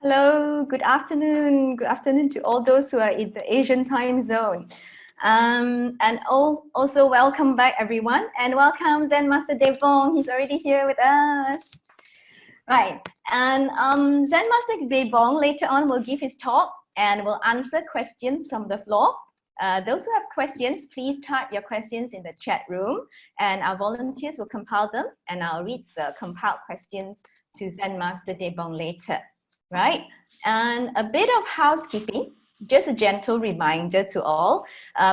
Hello, good afternoon. Good afternoon to all those who are in the Asian time zone. Also welcome back everyone, and welcome Zen Master Bong. He's already here with us. Right, and Zen Master Bong later on will give his talk and will answer questions from the floor. Those who have questions, please type your questions in the chat room, and our volunteers will compile them, and I'll read the compiled questions to Zen Master Bong later. Right, and a bit of housekeeping, just a gentle reminder to all,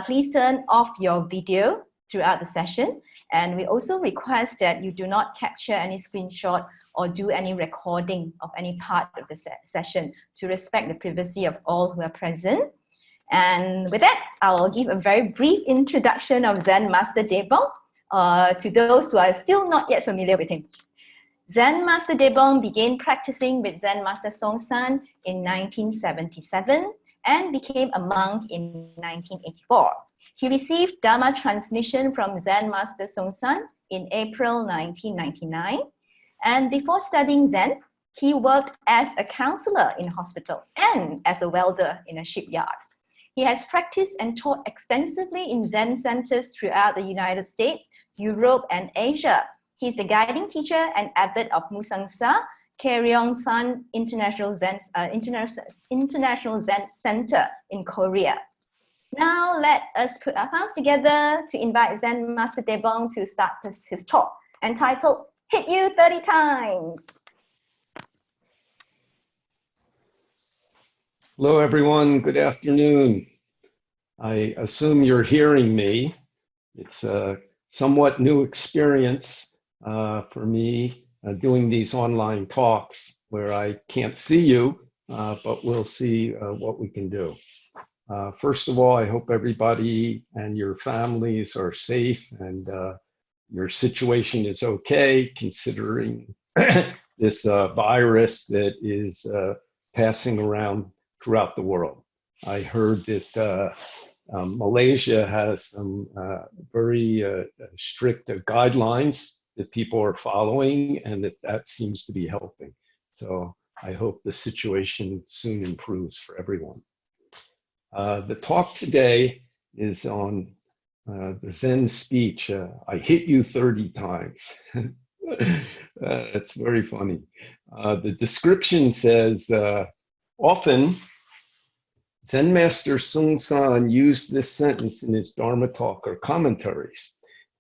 please turn off your video throughout the session, and we also request that you do not capture any screenshot or do any recording of any part of the session to respect the privacy of all who are present. And with that, I will give a very brief introduction of Zen Master Bong to those who are still not yet familiar with him. Zen Master Bong began practicing with Zen Master Songsan in 1977 and became a monk in 1984. He received Dharma transmission from Zen Master Songsan in April 1999. And before studying Zen, he worked as a counselor in a hospital and as a welder in a shipyard. He has practiced and taught extensively in Zen centers throughout the United States, Europe, and Asia. He's a guiding teacher and abbot of Musangsa, Karyong-san International Zen Center in Korea. Now let us put our hands together to invite Zen Master Bong to start his talk, entitled Hit You 30 Times. Hello everyone, good afternoon. I assume you're hearing me. It's a somewhat new experience for me doing these online talks where I can't see you, but we'll see what we can do. First of all, I hope everybody and your families are safe and your situation is okay considering this virus that is passing around throughout the world. I heard that Malaysia has some very strict guidelines that people are following, and that seems to be helping. So I hope the situation soon improves for everyone. The talk today is on the Zen speech, I hit you 30 times. It's very funny. The description says, often Zen Master Songsan used this sentence in his Dharma talk or commentaries.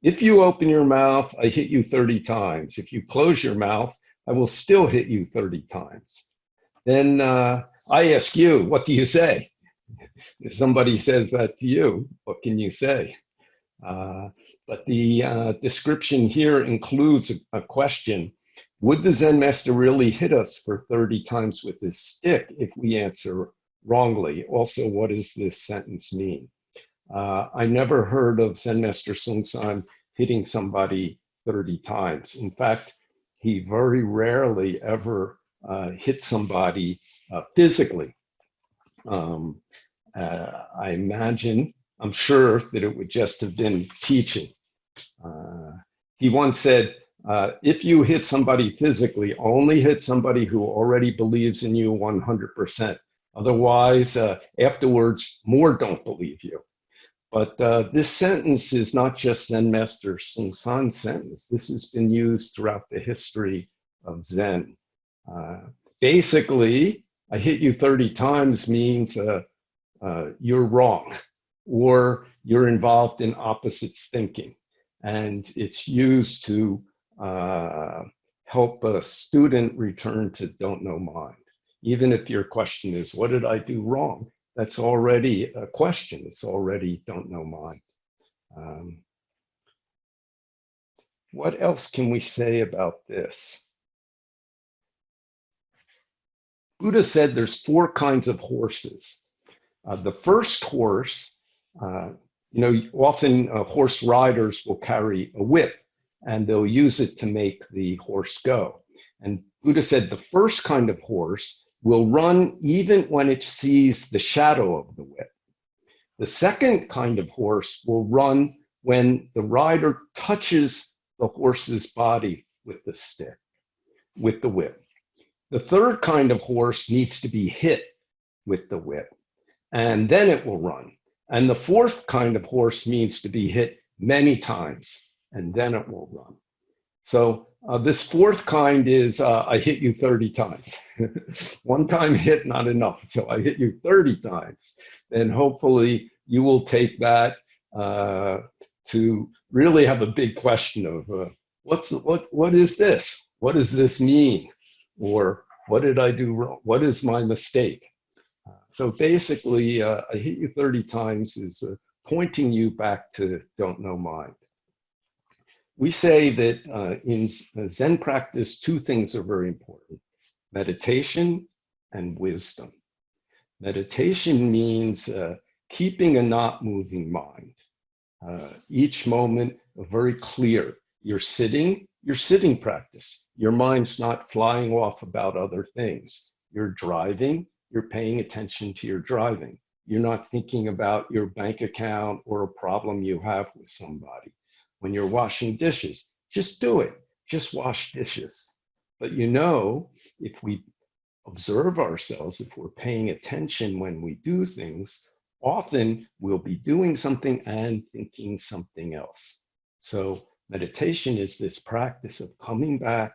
If you open your mouth, I hit you 30 times. If you close your mouth, I will still hit you 30 times. Then I ask you, what do you say? If somebody says that to you, what can you say? But the description here includes a question. Would the Zen Master really hit us for 30 times with his stick if we answer wrongly? Also, what does this sentence mean? I never heard of Zen Master Songsan hitting somebody 30 times. In fact, he very rarely ever hit somebody physically. I imagine, I'm sure that it would just have been teaching. He once said, if you hit somebody physically, only hit somebody who already believes in you 100%. Otherwise, afterwards, more don't believe you. But this sentence is not just Zen Master Songsan's sentence. This has been used throughout the history of Zen. Basically, I hit you 30 times means you're wrong, or you're involved in opposites thinking. And it's used to help a student return to don't know mind. Even if your question is, what did I do wrong? That's already a question. It's already don't know mind. What else can we say about this? Buddha said there's 4 kinds of horses. The first horse, often horse riders will carry a whip and they'll use it to make the horse go. And Buddha said the first kind of horse will run even when it sees the shadow of the whip. The second kind of horse will run when the rider touches the horse's body with the stick, with the whip. The third kind of horse needs to be hit with the whip, and then it will run. And the fourth kind of horse needs to be hit many times, and then it will run. So this fourth kind is I hit you 30 times. One time hit, not enough. So I hit you 30 times. And hopefully you will take that to really have a big question of what is this? What does this mean? Or what did I do wrong? What is my mistake? So basically, I hit you 30 times is pointing you back to don't know mind. We say that in Zen practice, two things are very important: meditation and wisdom. Meditation means keeping a not moving mind. Each moment very clear. You're sitting practice. Your mind's not flying off about other things. You're driving, you're paying attention to your driving. You're not thinking about your bank account or a problem you have with somebody. When you're washing dishes, just do it. Just wash dishes. But you know, if we observe ourselves, if we're paying attention when we do things, often we'll be doing something and thinking something else. So meditation is this practice of coming back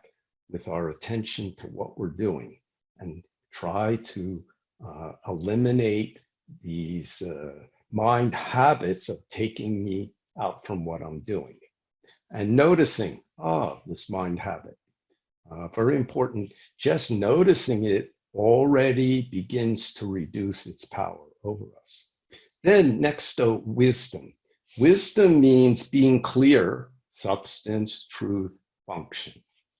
with our attention to what we're doing and try to eliminate these mind habits of taking me out from what I'm doing. And noticing, this mind habit. Very important. Just noticing it already begins to reduce its power over us. Then next, wisdom. Wisdom means being clear, substance, truth, function.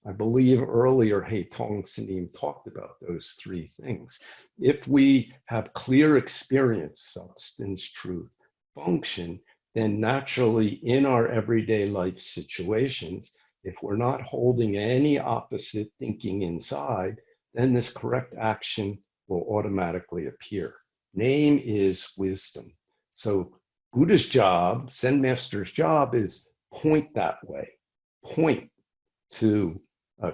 I believe earlier, Tong Sanim talked about those three things. If we have clear experience, substance, truth, function, then naturally in our everyday life situations, if we're not holding any opposite thinking inside, then this correct action will automatically appear. Name is wisdom. So Buddha's job, Zen master's job, is point that way. Point to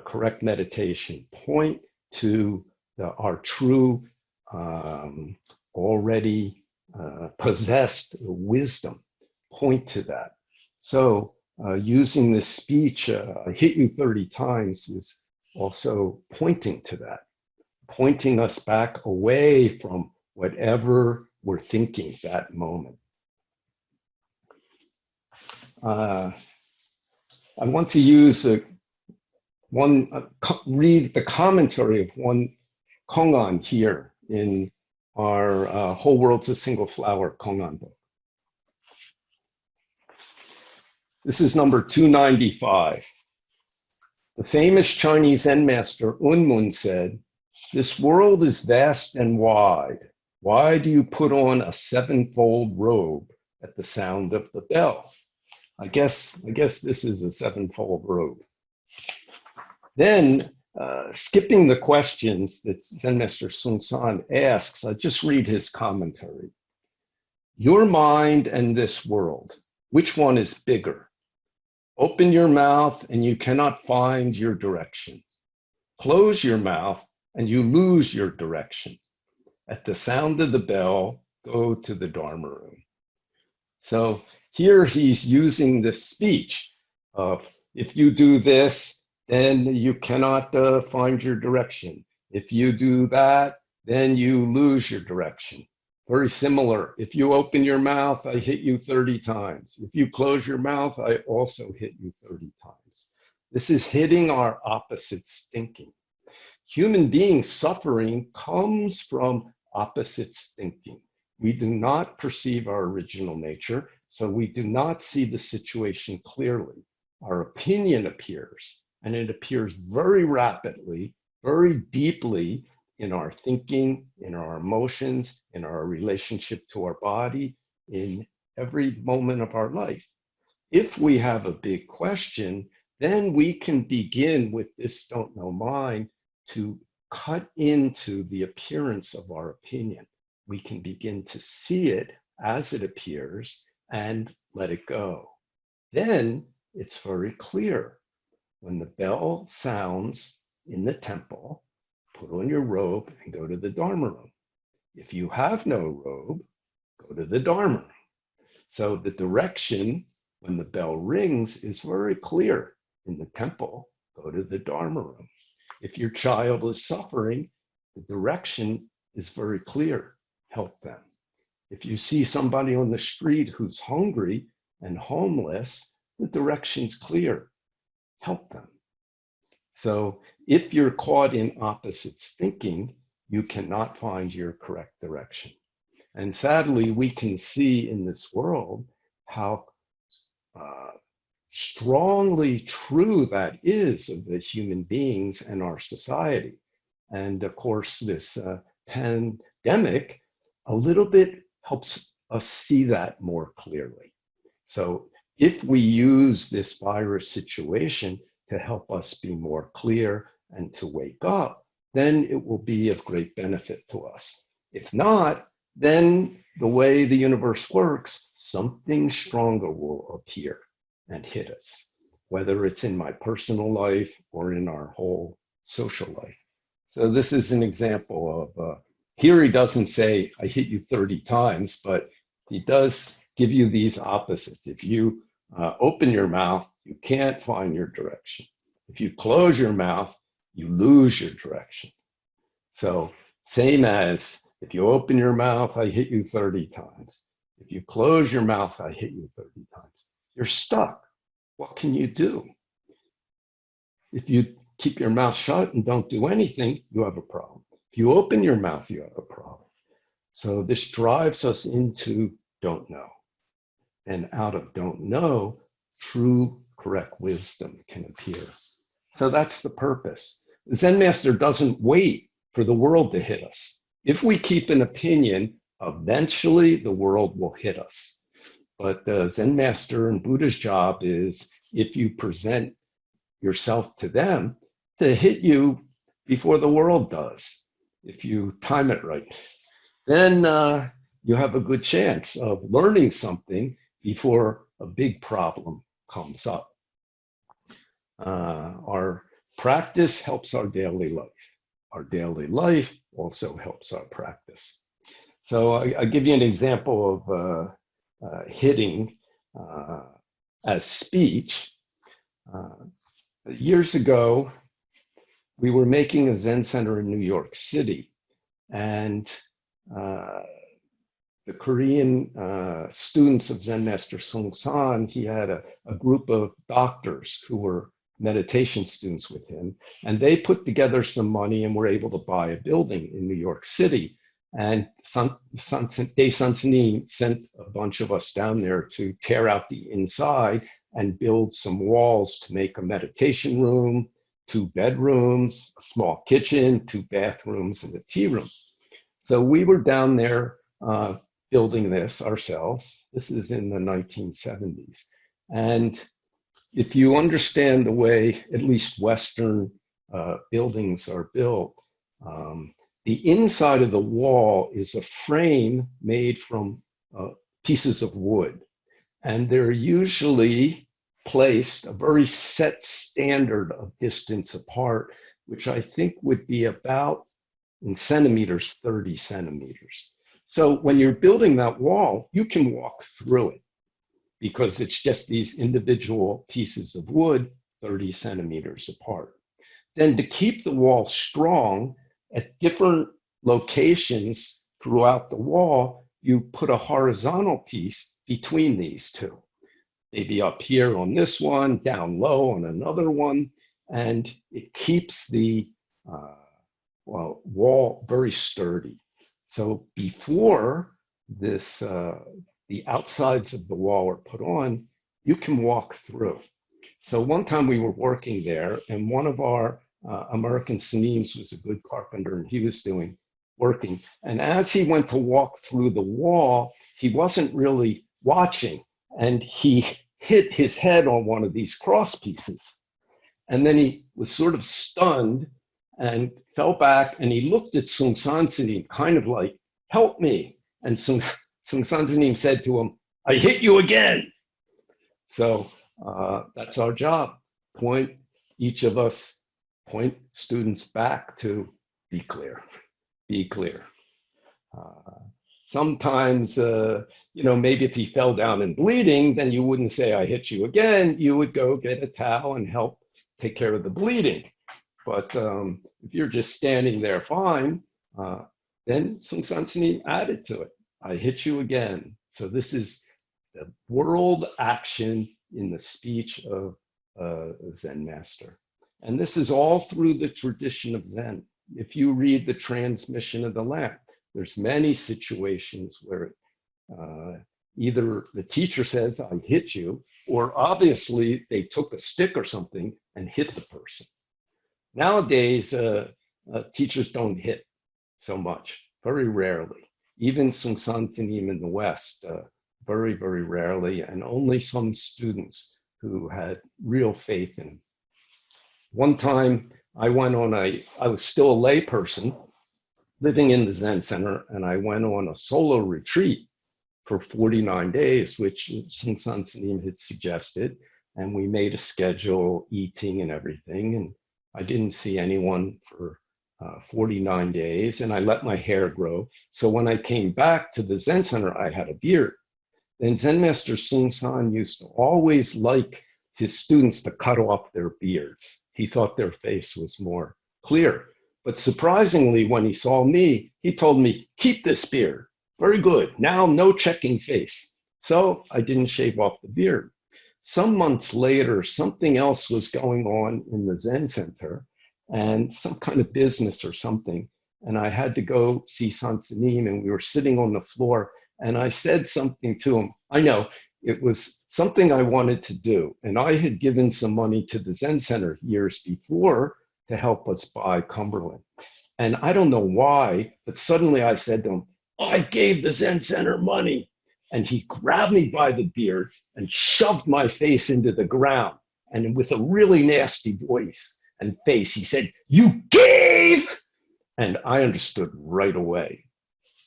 correct meditation. Point to our true, already possessed wisdom. Point to that. So using this speech, I hit you 30 times, is also pointing to that, pointing us back away from whatever we're thinking that moment. I want to use read the commentary of one Kongan here in our Whole World's a Single Flower Kongan book. This is number 295. The famous Chinese Zen master Unmun said, "This world is vast and wide. Why do you put on a sevenfold robe at the sound of the bell?" I guess this is a sevenfold robe. Then, skipping the questions that Zen master Sun San asks, I just read his commentary. Your mind and this world, which one is bigger? Open your mouth and you cannot find your direction. Close your mouth and you lose your direction. At the sound of the bell, go to the Dharma room. So here he's using this speech of, if you do this, then you cannot find your direction. If you do that, then you lose your direction. Very similar. If you open your mouth, I hit you 30 times. If you close your mouth, I also hit you 30 times. This is hitting our opposites thinking. Human beings suffering comes from opposites thinking. We do not perceive our original nature, so we do not see the situation clearly. Our opinion appears, and it appears very rapidly, very deeply, in our thinking, in our emotions, in our relationship to our body, in every moment of our life. If we have a big question, then we can begin with this don't know mind to cut into the appearance of our opinion. We can begin to see it as it appears and let it go. Then it's very clear. When the bell sounds in the temple, put on your robe and go to the Dharma room. If you have no robe, go to the Dharma room. So the direction when the bell rings is very clear. In the temple, go to the Dharma room. If your child is suffering, the direction is very clear. Help them. If you see somebody on the street who's hungry and homeless, the direction's clear. Help them. So if you're caught in opposites thinking, you cannot find your correct direction. And sadly, we can see in this world how strongly true that is of the human beings and our society. And of course, this pandemic a little bit helps us see that more clearly. So if we use this virus situation to help us be more clear and to wake up, then it will be of great benefit to us. If not, then the way the universe works, something stronger will appear and hit us, whether it's in my personal life or in our whole social life. So this is an example of, here he doesn't say, I hit you 30 times, but he does give you these opposites. If you open your mouth, you can't find your direction. If you close your mouth, you lose your direction. So same as if you open your mouth, I hit you 30 times. If you close your mouth, I hit you 30 times. You're stuck. What can you do? If you keep your mouth shut and don't do anything, you have a problem. If you open your mouth, you have a problem. So this drives us into don't know. And out of don't know, true, correct wisdom can appear. So that's the purpose. The Zen master doesn't wait for the world to hit us. If we keep an opinion, eventually the world will hit us. But the Zen master and Buddha's job is, if you present yourself to them, to hit you before the world does, if you time it right. Then you have a good chance of learning something before a big problem comes up. Our practice helps our daily life. Our daily life also helps our practice. So I give you an example of hitting as speech. Years ago, we were making a Zen center in New York City, and the Korean students of Zen Master Seung San, he had a group of doctors who were meditation students with him, and they put together some money and were able to buy a building in New York City. And Dae Sun sent a bunch of us down there to tear out the inside and build some walls to make a meditation room, 2 bedrooms, a small kitchen, 2 bathrooms, and a tea room. So we were down there building this ourselves. This is in the 1970s. And if you understand the way at least Western buildings are built, the inside of the wall is a frame made from pieces of wood. And they're usually placed a very set standard of distance apart, which I think would be about, in centimeters, 30 centimeters. So when you're building that wall, you can walk through it because it's just these individual pieces of wood, 30 centimeters apart. Then to keep the wall strong, at different locations throughout the wall, you put a horizontal piece between these two. Maybe up here on this one, down low on another one, and it keeps the wall very sturdy. So before this, the outsides of the wall are put on, you can walk through. So one time we were working there, and one of our American Sanims was a good carpenter, and he was working. And as he went to walk through the wall, he wasn't really watching, and he hit his head on one of these cross pieces. And then he was sort of stunned and fell back, and he looked at Seung San Sanim kind of like, help me. And Seung San Sanim said to him, I hit you again. So that's our job. Each of us point students back to be clear, be clear. Sometimes, maybe if he fell down and bleeding, then you wouldn't say, I hit you again. You would go get a towel and help take care of the bleeding. But if you're just standing there fine, then Sung San Sini added to it. I hit you again. So this is the world action in the speech of a Zen master. And this is all through the tradition of Zen. If you read the transmission of the lamp, there's many situations where either the teacher says, I hit you, or obviously they took a stick or something and hit the person. Nowadays, teachers don't hit so much, very rarely. Even Sung San Tinim in the West, very, very rarely, and only some students who had real faith in. One time I went on I was still a lay person living in the Zen Center, and I went on a solo retreat for 49 days, which Sung San Tinim had suggested, and we made a schedule, eating and everything, and I didn't see anyone for 49 days, and I let my hair grow. So when I came back to the Zen Center, I had a beard. And Zen Master Sung San used to always like his students to cut off their beards. He thought their face was more clear. But surprisingly, when he saw me, he told me, keep this beard. Very good. Now, no checking face. So I didn't shave off the beard. Some months later, something else was going on in the Zen Center, and some kind of business or something. And I had to go see San Tinim, and we were sitting on the floor, and I said something to him. I know it was something I wanted to do. And I had given some money to the Zen Center years before to help us buy Cumberland. And I don't know why, but suddenly I said to him, I gave the Zen Center money. And he grabbed me by the beard and shoved my face into the ground. And with a really nasty voice and face, he said, you gave! And I understood right away.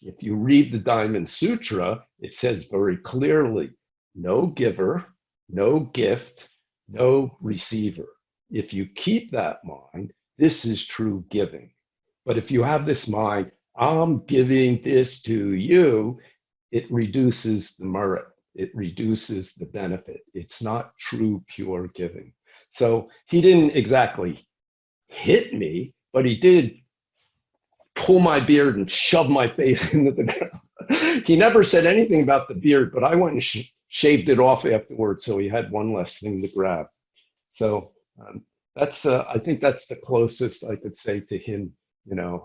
If you read the Diamond Sutra, it says very clearly, no giver, no gift, no receiver. If you keep that mind, this is true giving. But if you have this mind, I'm giving this to you, it reduces the merit. It reduces the benefit. It's not true, pure giving. So he didn't exactly hit me, but he did pull my beard and shove my face into the ground. He never said anything about the beard, but I went and shaved it off afterwards, so he had one less thing to grab. So that's I think that's the closest I could say to him.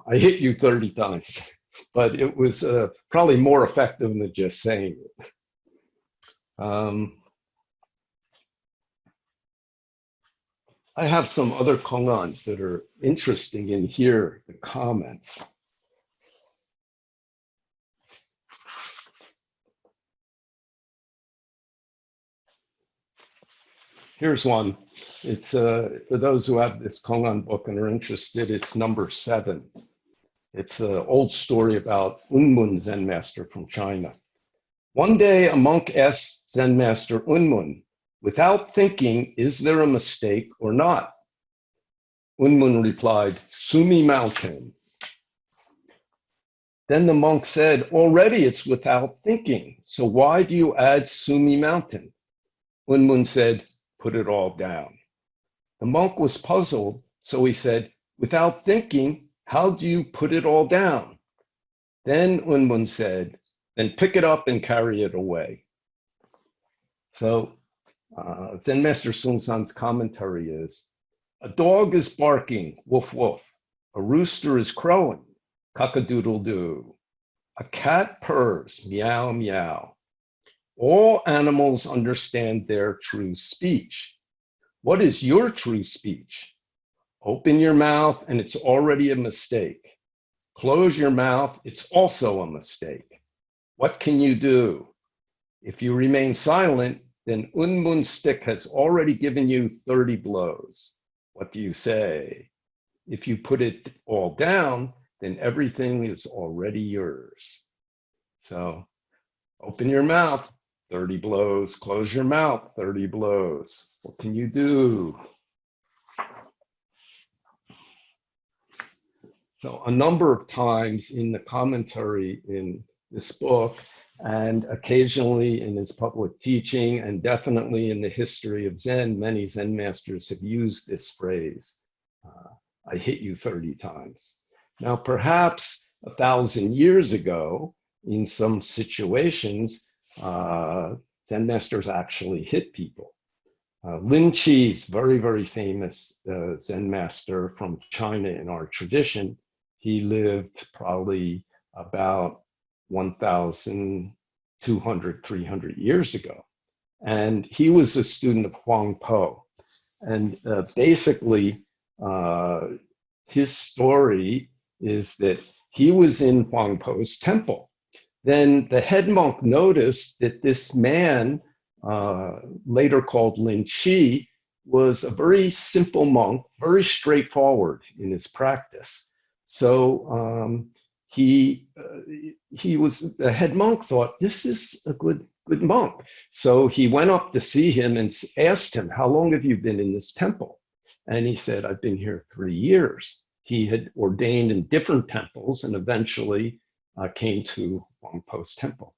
I hit you 30 times, but it was probably more effective than just saying it. I have some other kongans that are interesting in here, the comments. Here's one. It's for those who have this kongan book and are interested, it's number 7. It's an old story about Unmun Zen master from China. One day a monk asked Zen master Unmun, without thinking, is there a mistake or not? Unmun replied, Sumi Mountain. Then the monk said, already it's without thinking, so why do you add Sumi Mountain? Unmun said, put it all down. The monk was puzzled, so he said, without thinking, how do you put it all down? Then Unmun said, then pick it up and carry it away. So Zen Master Sung San's commentary is, a dog is barking, woof woof. A rooster is crowing, cock-a-doodle-doo. A cat purrs, meow meow. All animals understand their true speech. What is your true speech? Open your mouth and it's already a mistake. Close your mouth, it's also a mistake. What can you do? If you remain silent, then Unmun's stick has already given you 30 blows. What do you say? If you put it all down, then everything is already yours. So open your mouth, 30 blows. Close your mouth, 30 blows. What can you do? So a number of times in the commentary in this book, and occasionally in his public teaching, and definitely in the history of Zen, many Zen masters have used this phrase, I hit you 30 times. Now, perhaps 1,000 years ago, in some situations, Zen masters actually hit people. Lin Chi's very, very famous Zen master from China in our tradition, he lived probably about 1,200, 300 years ago. And he was a student of Huang Po. And basically, his story is that he was in Huang Po's temple. Then the head monk noticed that this man, later called Lin Chi, was a very simple monk, very straightforward in his practice. So the head monk thought, this is a good monk. So he went up to see him and asked him, how long have you been in this temple? And he said, I've been here 3 years. He had ordained in different temples and eventually came to Huang Po's temple.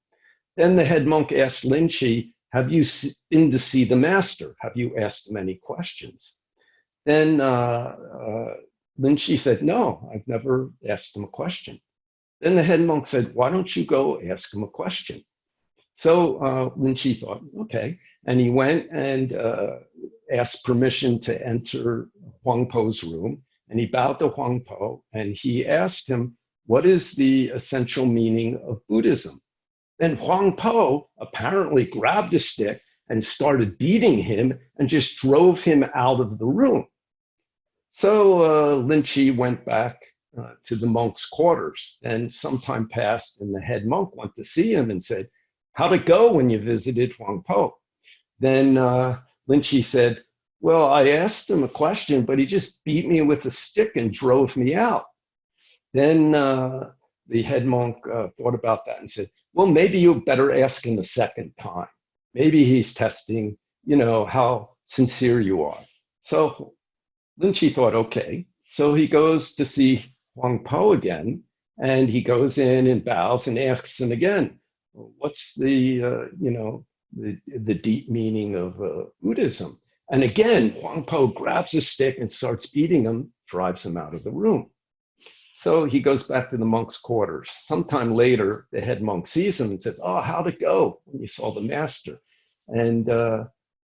Then the head monk asked Lin Chi, have you been to see the master? Have you asked him any questions? Then Lin Chi said, no, I've never asked him a question. Then the head monk said, why don't you go ask him a question? So Lin Chi thought, okay. And he went and asked permission to enter Huang Po's room. And he bowed to Huang Po and he asked him, what is the essential meaning of Buddhism? Then Huang Po apparently grabbed a stick and started beating him and just drove him out of the room. So Lin Chi went back to the monk's quarters, and some time passed and the head monk went to see him and said, how'd it go when you visited Huang Po? Then Lin Chi said, well, I asked him a question, but he just beat me with a stick and drove me out. Then the head monk thought about that and said, well, maybe you better ask him a second time. Maybe he's testing, how sincere you are. So Lin Chi thought, okay. So he goes to see Huang Po again, and he goes in and bows and asks him again, what's the deep meaning of Buddhism? And again, Huang Po grabs a stick and starts beating him, drives him out of the room. So he goes back to the monk's quarters. Sometime later, the head monk sees him and says, oh, how'd it go when you saw the master? And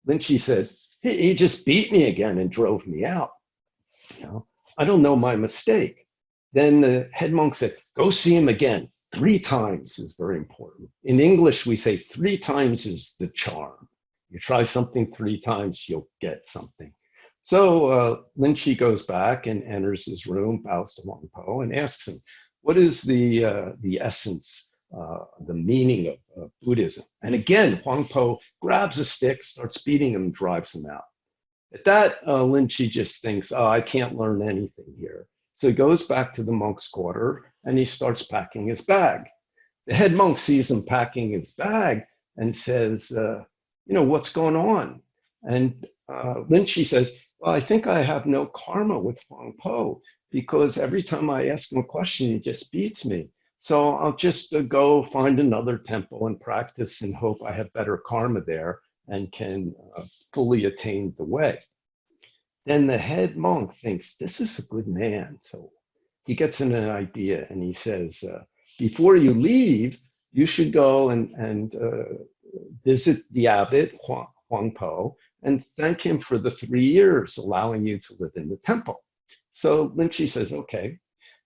Lin Chi said, he just beat me again and drove me out. I don't know my mistake. Then the head monk said, go see him again. 3 times is very important. In English, we say 3 times is the charm. You try something 3 times, you'll get something. So Lin Chi goes back and enters his room, bows to Huang Po, and asks him, what is the essence, the meaning of Buddhism? And again, Huang Po grabs a stick, starts beating him, drives him out. At that, Lin Chi just thinks, oh, I can't learn anything here. So he goes back to the monk's quarter and he starts packing his bag. The head monk sees him packing his bag and says, what's going on? And Lin Chi says, well, I think I have no karma with Huang Po because every time I ask him a question, he just beats me. So I'll just go find another temple and practice and hope I have better karma there and can fully attain the way. Then the head monk thinks, this is a good man. So he gets an idea and he says, before you leave, you should go and visit the abbot, Huang Po, and thank him for the 3 years allowing you to live in the temple. So Lin Chi says, okay.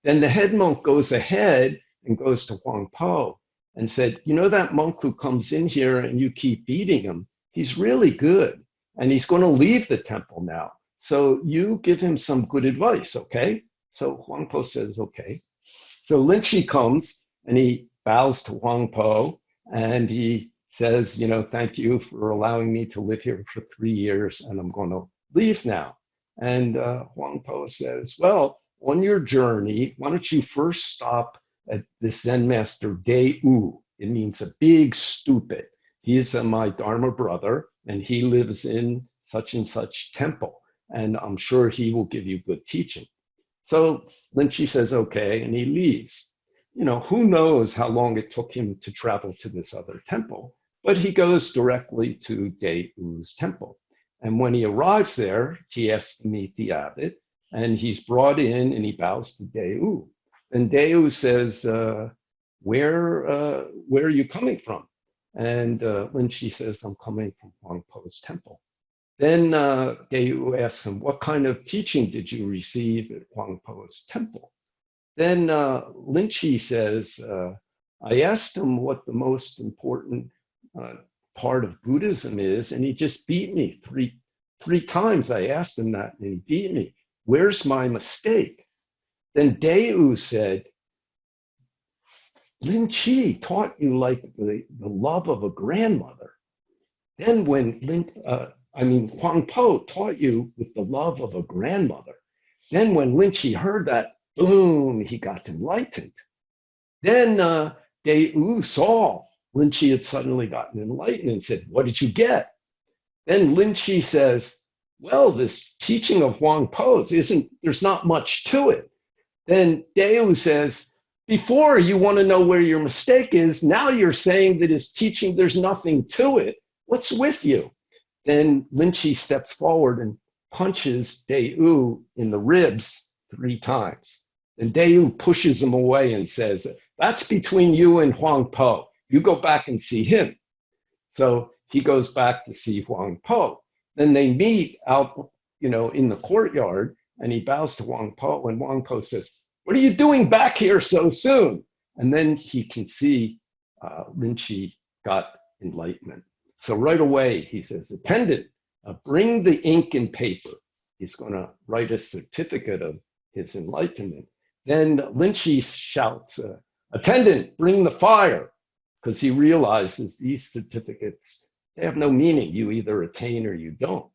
Then the head monk goes ahead and goes to Huang Po and said, that monk who comes in here and you keep beating him, he's really good. And he's going to leave the temple now. So you give him some good advice, okay? So Huang Po says, okay. So Lin Chi comes and he bows to Huang Po and he says, thank you for allowing me to live here for 3 years and I'm going to leave now. And Huang Po says, well, on your journey, why don't you first stop at the Zen master Deu? It means a big stupid. He's my Dharma brother and he lives in such and such temple. And I'm sure he will give you good teaching. So Lynchy says, okay, and he leaves. You know, who knows how long it took him to travel to this other temple, but he goes directly to Daewoo's temple. And when he arrives there, he asks to meet the abbot, and he's brought in and he bows to Daewoo. And Daewoo says, where are you coming from? And Lynchy says, I'm coming from Huang Po's temple. Then Daewoo asks him, what kind of teaching did you receive at Huang Po's temple? Then Lynchy says, I asked him what the most important part of Buddhism is, and he just beat me three times. I asked him that, and he beat me. Where's my mistake? Then Daewoo said, Lynchy taught you like the love of a grandmother. Then when Huang Po taught you with the love of a grandmother. Then when Lynchy heard that, boom, he got enlightened. Then Daewoo saw Lynchy had suddenly gotten enlightened and said, what did you get? Then Lynchy says, well, this teaching of Huang Po's there's not much to it. Then Daewoo says, before you want to know where your mistake is, now you're saying that his teaching, there's nothing to it. What's with you? Then Lynchy steps forward and punches Daewoo in the ribs 3 times. And Daewoo pushes him away and says, that's between you and Huang Po. You go back and see him. So he goes back to see Huang Po. Then they meet out, in the courtyard, and he bows to Huang Po, and Huang Po says, what are you doing back here so soon? And then he can see Lynchy got enlightenment. So right away, he says, attendant, bring the ink and paper. He's going to write a certificate of his enlightenment. Then Lynchy shouts, attendant, bring the fire, because he realizes these certificates, they have no meaning. You either attain or you don't.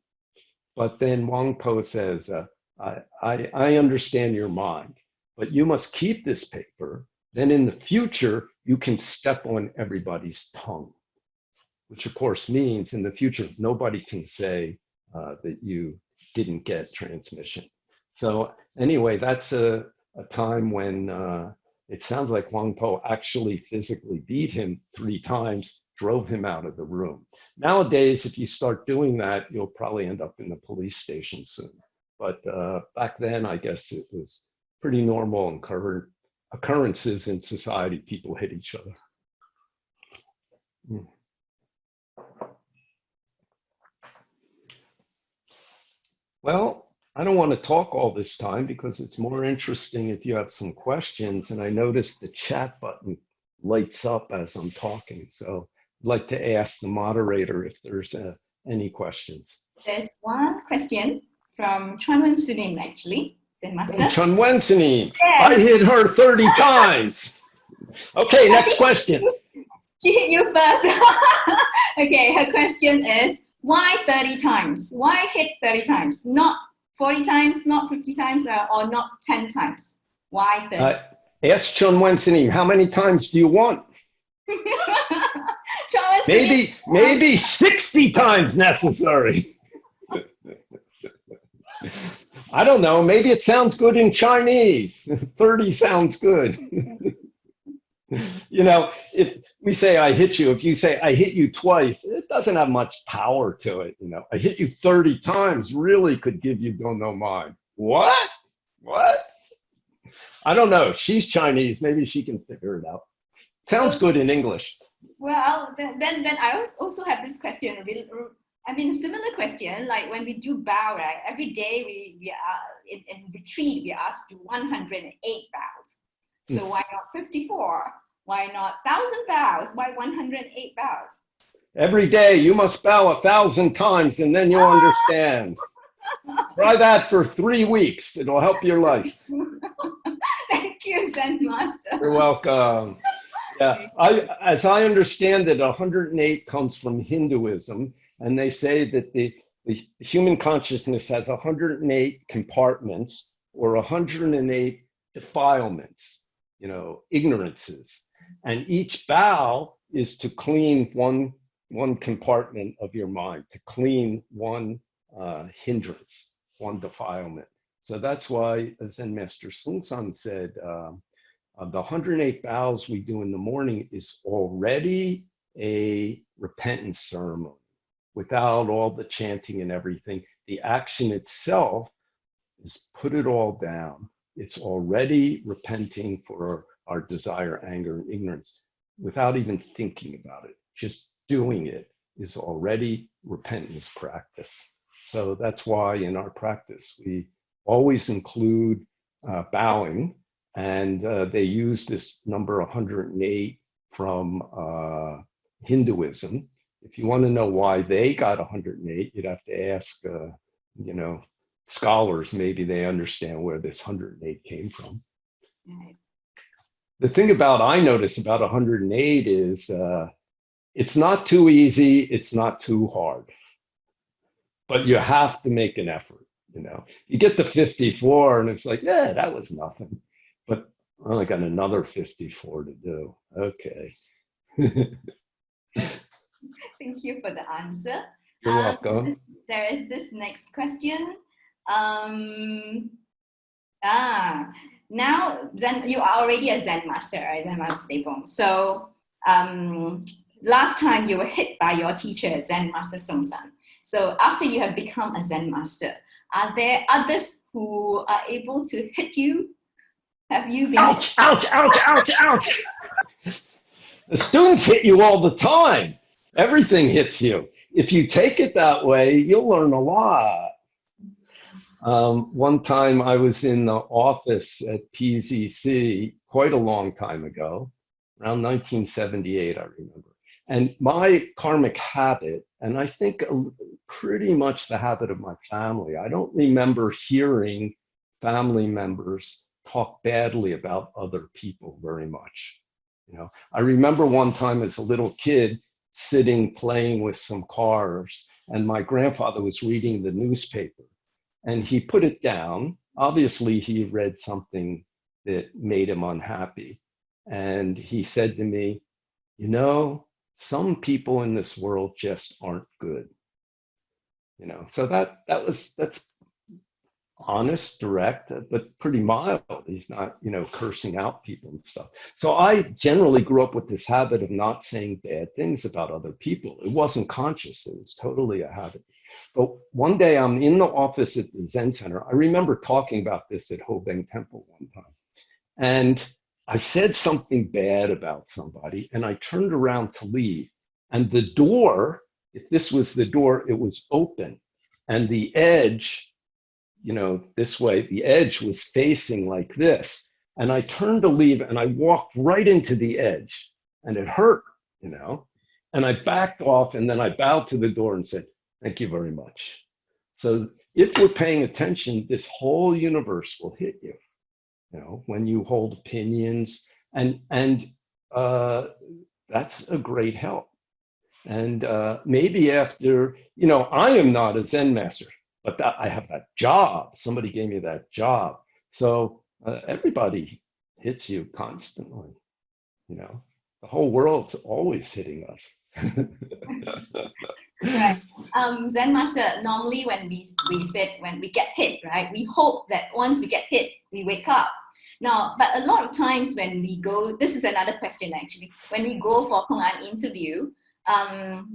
But then Huang Po says, I understand your mind, but you must keep this paper. Then in the future, you can step on everybody's tongue, which of course means in the future, nobody can say that you didn't get transmission. So anyway, that's a time when it sounds like Huang Po actually physically beat him 3 times, drove him out of the room. Nowadays, if you start doing that, you'll probably end up in the police station soon. But back then, I guess it was pretty normal and current occurrences in society. People hit each other. Well, I don't want to talk all this time because it's more interesting if you have some questions. And I noticed the chat button lights up as I'm talking. So I'd like to ask the moderator if there's any questions. There's one question from Chunwen Sunim, actually, the master. Chunwen Sunim. Yes. I hit her 30 times. Okay, next question. She hit you first. Okay, her question is, why 30 times? Why hit 30 times? Not 40 times, not 50 times, or not 10 times? Why 30? Ask Chunwen Sunim, how many times do you want? Maybe 60 times necessary. I don't know, maybe it sounds good in Chinese. 30 sounds good. If we say I hit you, if you say I hit you twice, it doesn't have much power to it. I hit you 30 times really could give you don't know mind. What? I don't know. She's Chinese. Maybe she can figure it out. Sounds good in English. Well, then I also have this question. A similar question, like when we do bow, right? Every day we are in retreat, we are asked to do 108 bows. So why not 54? Why not 1,000 bows? Why 108 bows? Every day you must bow 1,000 times and then you'll understand. Try that for 3 weeks. It'll help your life. Thank you, Zen Master. You're welcome. Yeah, as I understand it, 108 comes from Hinduism, and they say that the human consciousness has 108 compartments or 108 defilements, ignorances. And each bow is to clean one compartment of your mind, to clean one hindrance, one defilement. So that's why Zen Master Sun Sun said, the 108 bows we do in the morning is already a repentance ceremony. Without all the chanting and everything, the action itself is put it all down. It's already repenting for our desire, anger, and ignorance without even thinking about it. Just doing it is already repentance practice. So that's why in our practice, we always include bowing, and they use this number 108 from Hinduism. If you want to know why they got 108, you'd have to ask, scholars. Maybe they understand where this 108 came from. Right. The thing I notice about 108 is it's not too easy, it's not too hard, but you have to make an effort. You get to 54 and it's like, yeah, that was nothing, but I only got another 54 to do. Okay. Thank you for the answer. You're welcome. There is this next question. Now Zen, you are already a Zen master, right? Zen Master Bong. So last time you were hit by your teacher, Zen Master Song San. So after you have become a Zen master, are there others who are able to hit you? Have you been? Ouch, ouch, ouch, ouch, ouch. The students hit you all the time. Everything hits you. If you take it that way, you'll learn a lot. One time I was in the office at PZC quite a long time ago, around 1978, I remember. And my karmic habit, and I think pretty much the habit of my family, I don't remember hearing family members talk badly about other people very much. I remember one time as a little kid sitting playing with some cars, and my grandfather was reading the newspaper, and he put it down. Obviously, he read something that made him unhappy. And he said to me, some people in this world just aren't good. So that's honest, direct, but pretty mild. He's not, cursing out people and stuff. So I generally grew up with this habit of not saying bad things about other people. It wasn't conscious. It was totally a habit. But one day I'm in the office at the Zen Center. I remember talking about this at Hobeng Temple one time. And I said something bad about somebody, and I turned around to leave. And the door, if this was the door, it was open. And the edge, this way, the edge was facing like this. And I turned to leave, and I walked right into the edge. And it hurt, And I backed off, and then I bowed to the door and said, "Thank you very much." So if we're paying attention, this whole universe will hit you, when you hold opinions, and that's a great help. And maybe after, I am not a Zen master, but I have that job. Somebody gave me that job. So everybody hits you constantly, the whole world's always hitting us. Right. Zen Master, normally when we get hit, right, we hope that once we get hit, we wake up. Now, but a lot of times when we go, this is another question actually, when we go for an interview,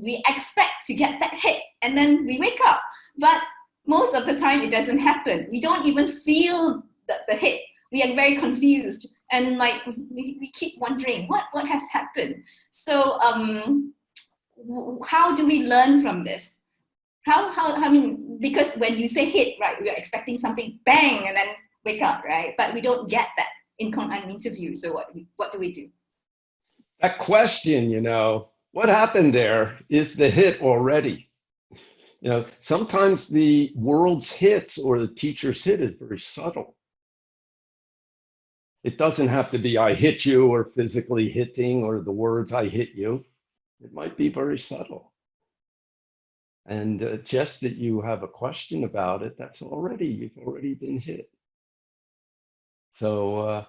we expect to get that hit and then we wake up. But most of the time it doesn't happen. We don't even feel the hit. We are very confused. And we keep wondering what has happened. So how do we learn from this? Because when you say hit, right, we are expecting something bang and then wake up, right? But we don't get that in an interview. So what do we do? That question, what happened there is the hit already. Sometimes the world's hits or the teacher's hit is very subtle. It doesn't have to be I hit you or physically hitting or the words I hit you. It might be very subtle. And just that you have a question about it, you've already been hit. So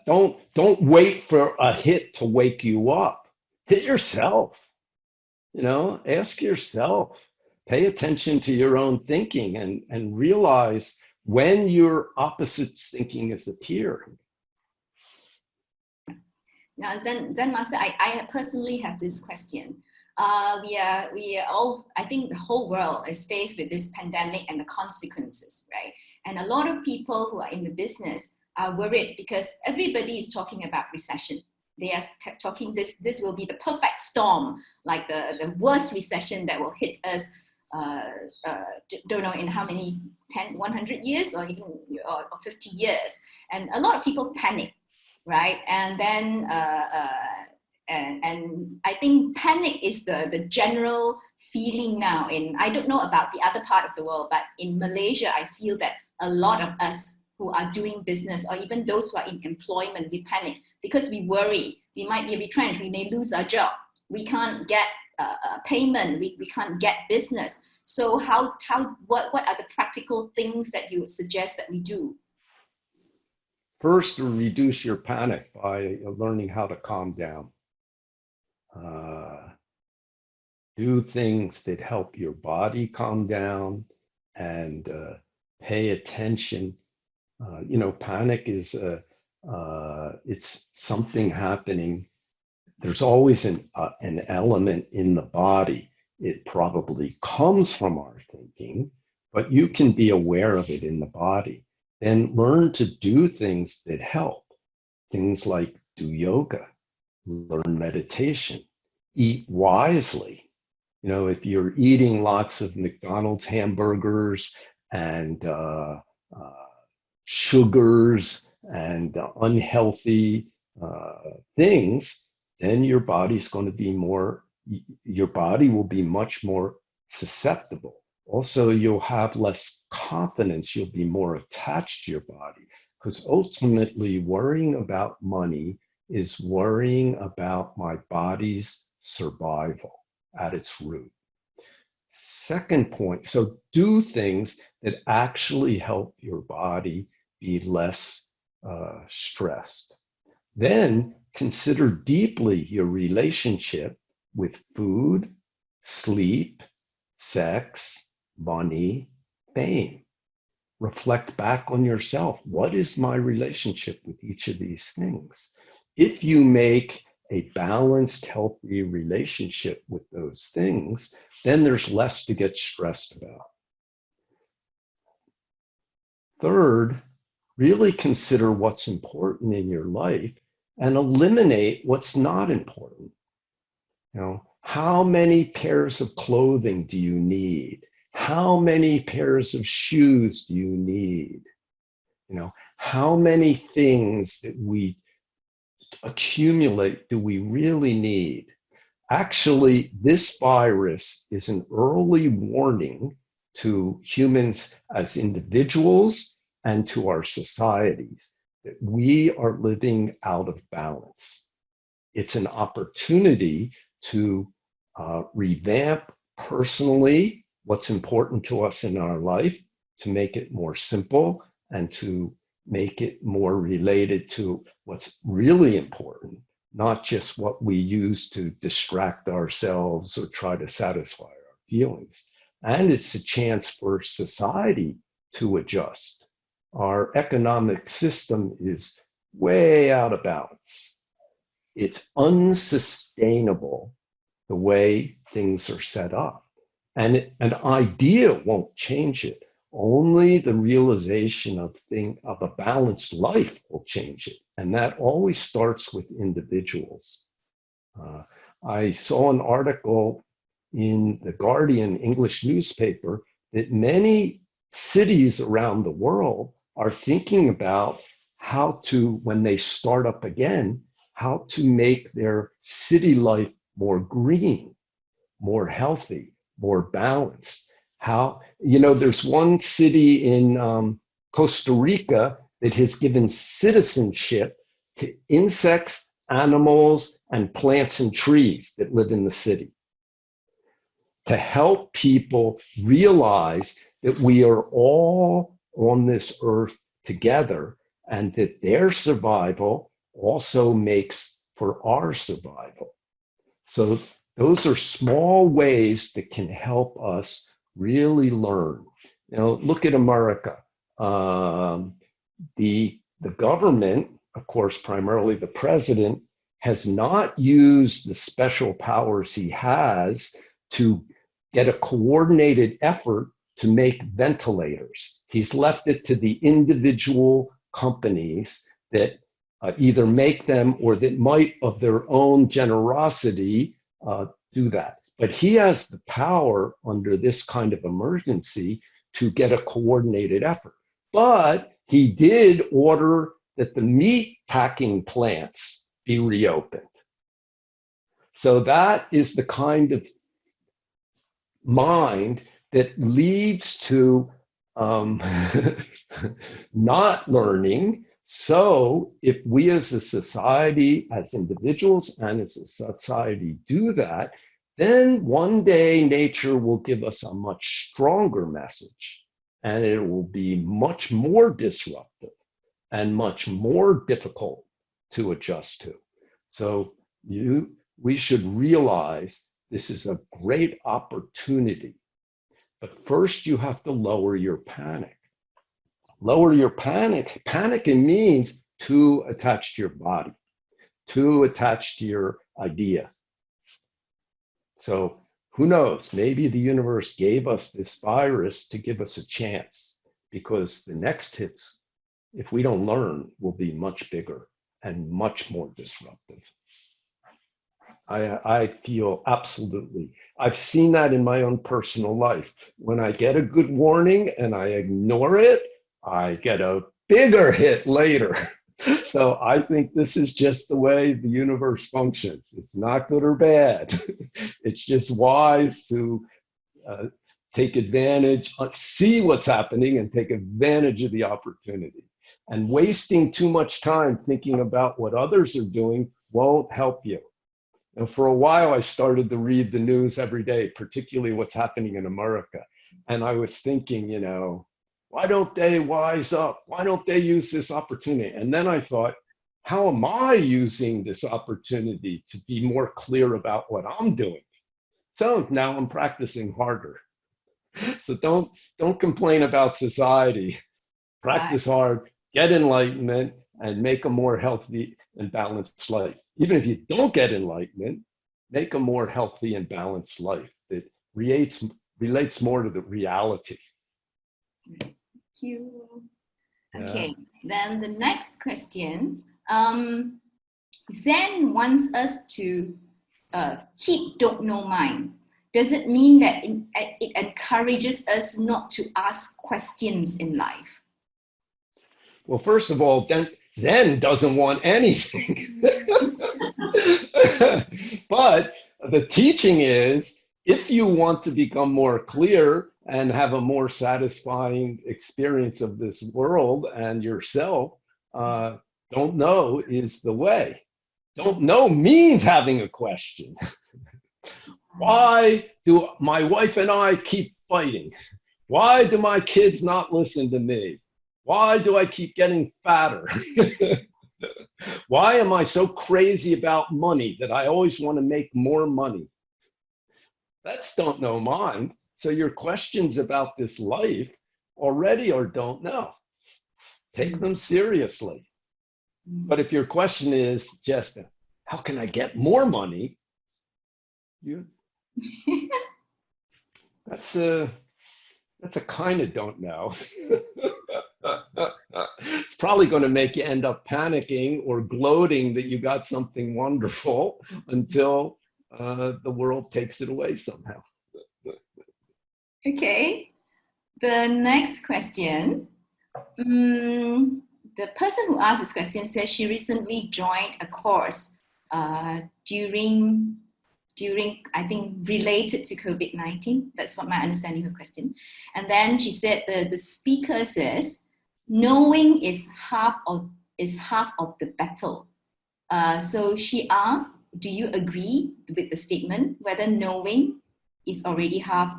don't wait for a hit to wake you up. Hit yourself. Ask yourself. Pay attention to your own thinking and realize when your opposites thinking is appearing. Now, Zen Master, I personally have this question. We are all, I think the whole world is faced with this pandemic and the consequences, right? And a lot of people who are in the business are worried because everybody is talking about recession. They are talking this will be the perfect storm, like the worst recession that will hit us, don't know in how many, 10, 100 years or even or 50 years. And a lot of people panic, right? And then, and I think panic is the general feeling now I don't know about the other part of the world, but in Malaysia, I feel that a lot of us who are doing business or even those who are in employment, we panic because we worry. We might be retrenched, we may lose our job. We can't get payment, we can't get business. So what are the practical things that you would suggest that we do? First, reduce your panic by learning how to calm down. Do things that help your body calm down and pay attention. Panic is it's something happening. There's always an element in the body. It probably comes from our thinking, but you can be aware of it in the body. Then learn to do things that help. Things like do yoga, learn meditation, eat wisely. If you're eating lots of McDonald's hamburgers and sugars and unhealthy things, then your body will be much more susceptible. Also, you'll have less confidence. You'll be more attached to your body because ultimately worrying about money is worrying about my body's survival at its root. Second point, so do things that actually help your body be less stressed. Then consider deeply your relationship with food, sleep, sex, money, fame. Reflect back on yourself. What is my relationship with each of these things? If you make a balanced, healthy relationship with those things, then there's less to get stressed about. Third, really consider what's important in your life and eliminate what's not important. How many pairs of clothing do you need? How many pairs of shoes do you need? How many things that we accumulate do we really need? Actually, this virus is an early warning to humans as individuals and to our societies that we are living out of balance. It's an opportunity to revamp personally what's important to us in our life, to make it more simple and to make it more related to what's really important, not just what we use to distract ourselves or try to satisfy our feelings. And it's a chance for society to adjust. Our economic system is way out of balance. It's unsustainable the way things are set up. And an idea won't change it. Only the realization of a balanced life will change it. And that always starts with individuals. I saw an article in the Guardian English newspaper that many cities around the world are thinking about how to, when they start up again, how to make their city life more green, more healthy, more balanced. There's one city in Costa Rica that has given citizenship to insects, animals, and plants and trees that live in the city, to help people realize that we are all on this earth together and that their survival also makes for our survival. So those are small ways that can help us really learn. Look at America. The government, of course, primarily the president, has not used the special powers he has to get a coordinated effort to make ventilators. He's left it to the individual companies that either make them or that might, of their own generosity, do that. But he has the power under this kind of emergency to get a coordinated effort. But he did order that the meat packing plants be reopened. So that is the kind of mind that leads to not learning. So if we as a society, as individuals and as a society do that, then one day nature will give us a much stronger message, and it will be much more disruptive and much more difficult to adjust to. So we should realize this is a great opportunity. But first you have to lower your panic. Lower your panic. Panicking means too attached to your body, too attached to your idea. So who knows, maybe the universe gave us this virus to give us a chance, because the next hits, if we don't learn, will be much bigger and much more disruptive. I feel absolutely. I've seen that in my own personal life. When I get a good warning and I ignore it, I get a bigger hit later. So I think this is just the way the universe functions. It's not good or bad. It's just wise to take advantage, see what's happening and take advantage of the opportunity. And wasting too much time thinking about what others are doing won't help you. And for a while, I started to read the news every day, particularly what's happening in America. And I was thinking, you know, why don't they wise up? Why don't they use this opportunity? And then I thought, how am I using this opportunity to be more clear about what I'm doing? So now I'm practicing harder. So don't complain about society. Practice hard, get enlightenment, and make a more healthy and balanced life. Even if you don't get enlightenment, make a more healthy and balanced life that relates more to the reality. Thank you. Yeah. Okay, then the next question. Zen wants us to keep don't know mind. Does it mean that it encourages us not to ask questions in life? Well, first of all, Zen doesn't want anything. But the teaching is, if you want to become more clear and have a more satisfying experience of this world and yourself, don't know is the way. Don't know means having a question. Why do my wife and I keep fighting? Why do my kids not listen to me? Why do I keep getting fatter? Why am I so crazy about money that I always want to make more money? That's don't know mind. So your questions about this life already are don't know. Take them seriously. But if your question is just, how can I get more money? That's a kind of don't know. It's probably going to make you end up panicking or gloating that you got something wonderful until the world takes it away somehow. Okay, the next question. The person who asked this question says she recently joined a course during I think related to COVID-19. That's what my understanding of her question. And then she said the speaker says, knowing is half of the battle. So she asked, do you agree with the statement whether knowing is already half?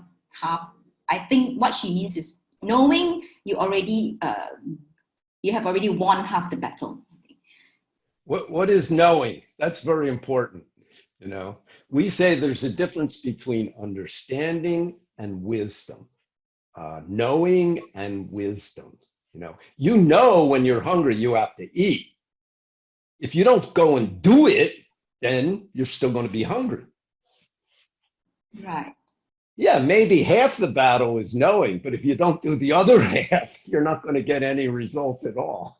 I think what she means is knowing you have already won half the battle. What is knowing? That's very important. You know, we say there's a difference between understanding and wisdom, knowing and wisdom. You know when you're hungry, you have to eat. If you don't go and do it, then you're still going to be hungry. Right. Yeah, maybe half the battle is knowing, but if you don't do the other half, you're not going to get any result at all.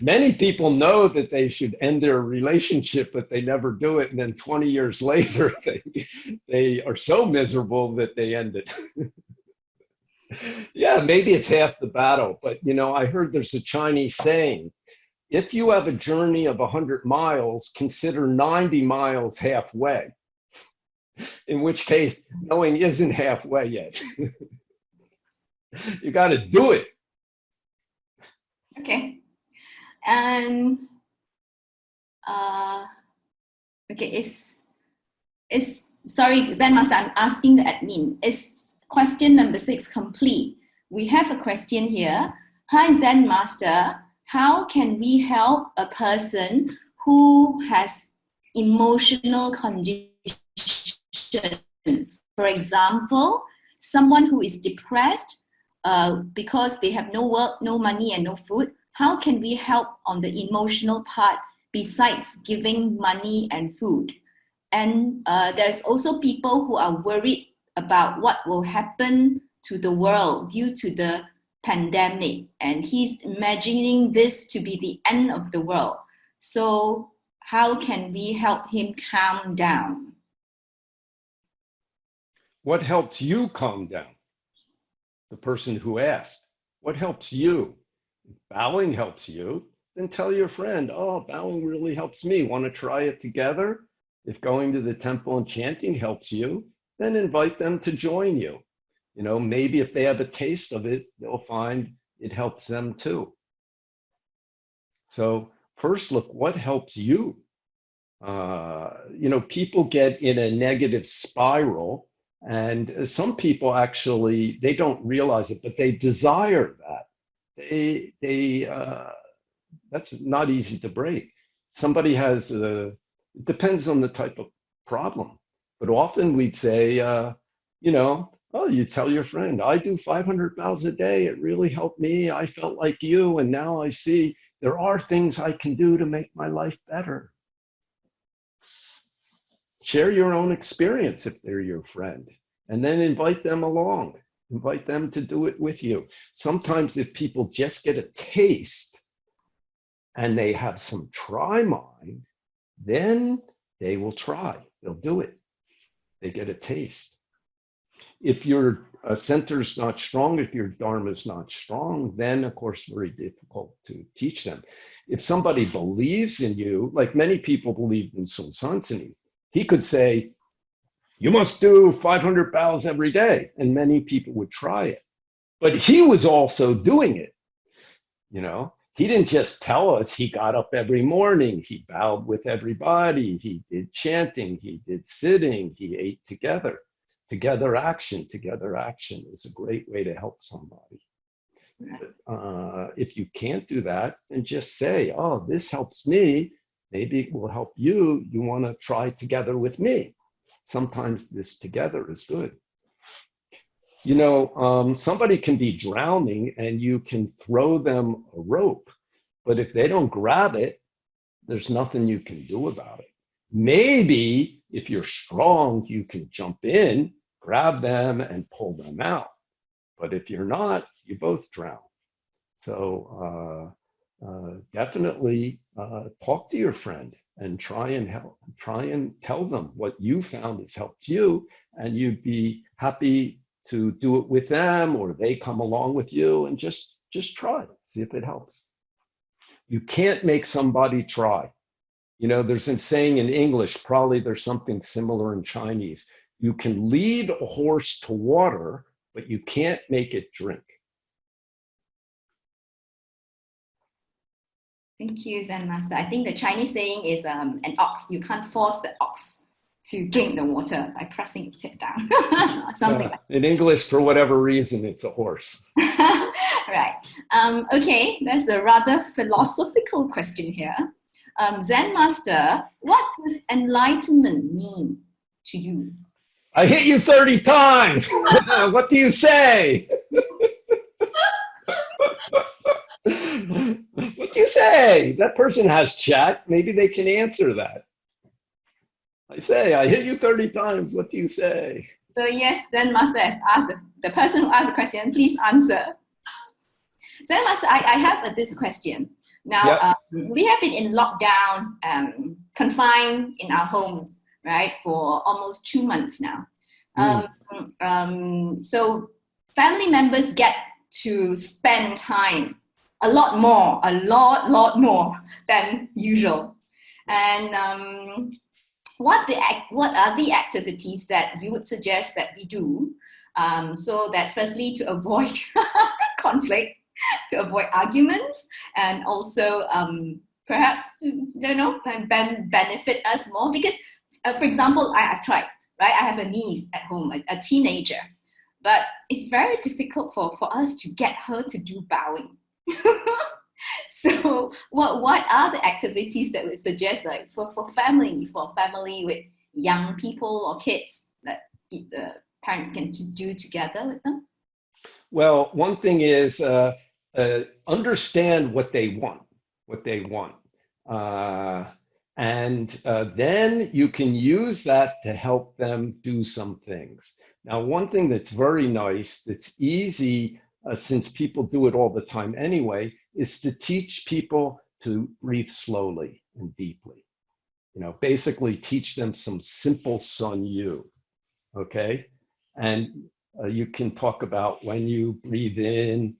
Many people know that they should end their relationship, but they never do it. And then 20 years later, they are so miserable that they end it. Yeah, maybe it's half the battle. But, I heard there's a Chinese saying, if you have a journey of 100 miles, consider 90 miles halfway. In which case, knowing isn't halfway yet. You got to do it. Okay. And sorry, Zen Master, I'm asking the admin. Is question number 6 complete? We have a question here. Hi, Zen Master. How can we help a person who has emotional condition? For example, someone who is depressed because they have no work, no money, and no food. How can we help on the emotional part besides giving money and food? And there's also people who are worried about what will happen to the world due to the pandemic, and he's imagining this to be the end of the world. So how can we help him calm down? What helps you calm down? The person who asked. What helps you? If bowing helps you, then tell your friend, oh, bowing really helps me. Want to try it together? If going to the temple and chanting helps you, then invite them to join you. Maybe if they have a taste of it, they'll find it helps them too. So first look, what helps you? People get in a negative spiral, and some people actually, they don't realize it, but they desire that. That's not easy to break. Somebody has it depends on the type of problem, but often we'd say, oh, you tell your friend, I do 500 bows a day. It really helped me. I felt like you, and now I see there are things I can do to make my life better. Share your own experience if they're your friend, and then invite them along. Invite them to do it with you. Sometimes if people just get a taste and they have some try mind, then they will try. They'll do it. They get a taste. If your center's not strong, if your Dharma is not strong, then of course very difficult to teach them. If somebody believes in you, like many people believed in Sun Sansani, he could say, you must do 500 bows every day, and many people would try it. But he was also doing it. He didn't just tell us. He got up every morning, he bowed with everybody, he did chanting, he did sitting, he ate together. Together action is a great way to help somebody. If you can't do that, then just say, oh, this helps me. Maybe it will help you. You want to try together with me. Sometimes this together is good. Somebody can be drowning and you can throw them a rope, but if they don't grab it, there's nothing you can do about it. Maybe if you're strong, you can jump in, grab them and pull them out. But if you're not, you both drown. So definitely talk to your friend and try and tell them what you found has helped you, and you'd be happy to do it with them, or they come along with you, and just try, see if it helps. You can't make somebody try. There's a saying in English, probably there's something similar in Chinese. You can lead a horse to water, but you can't make it drink. Thank you, Zen Master. I think the Chinese saying is an ox. You can't force the ox to drink the water by pressing its head down. Something like that. In English, for whatever reason, it's a horse. Right. Okay, there's a rather philosophical question here. Zen Master, what does enlightenment mean to you? I hit you 30 times. What do you say? What do you say? That person has chat. Maybe they can answer that. I say, I hit you 30 times. What do you say? So yes, Zen Master has asked the person who asked the question, please answer. Zen Master, I have this question. Now, Yep. we have been in lockdown, confined in our homes, right, for almost 2 months now. So family members get to spend time a lot more than usual. And what are the activities that you would suggest that we do, so that firstly to avoid conflict, to avoid arguments, and also perhaps benefit us more? Because for example, I've tried, right? I have a niece at home, a teenager, but it's very difficult for us to get her to do bowing. So what are the activities that we suggest, like for family with young people or kids, that the parents can do together with them? Well, one thing is understand what they want, and then you can use that to help them do some things. Now, one thing that's very nice, that's easy, since people do it all the time anyway, is to teach people to breathe slowly and deeply. Basically teach them some simple Sun Yu, okay? And you can talk about when you breathe in,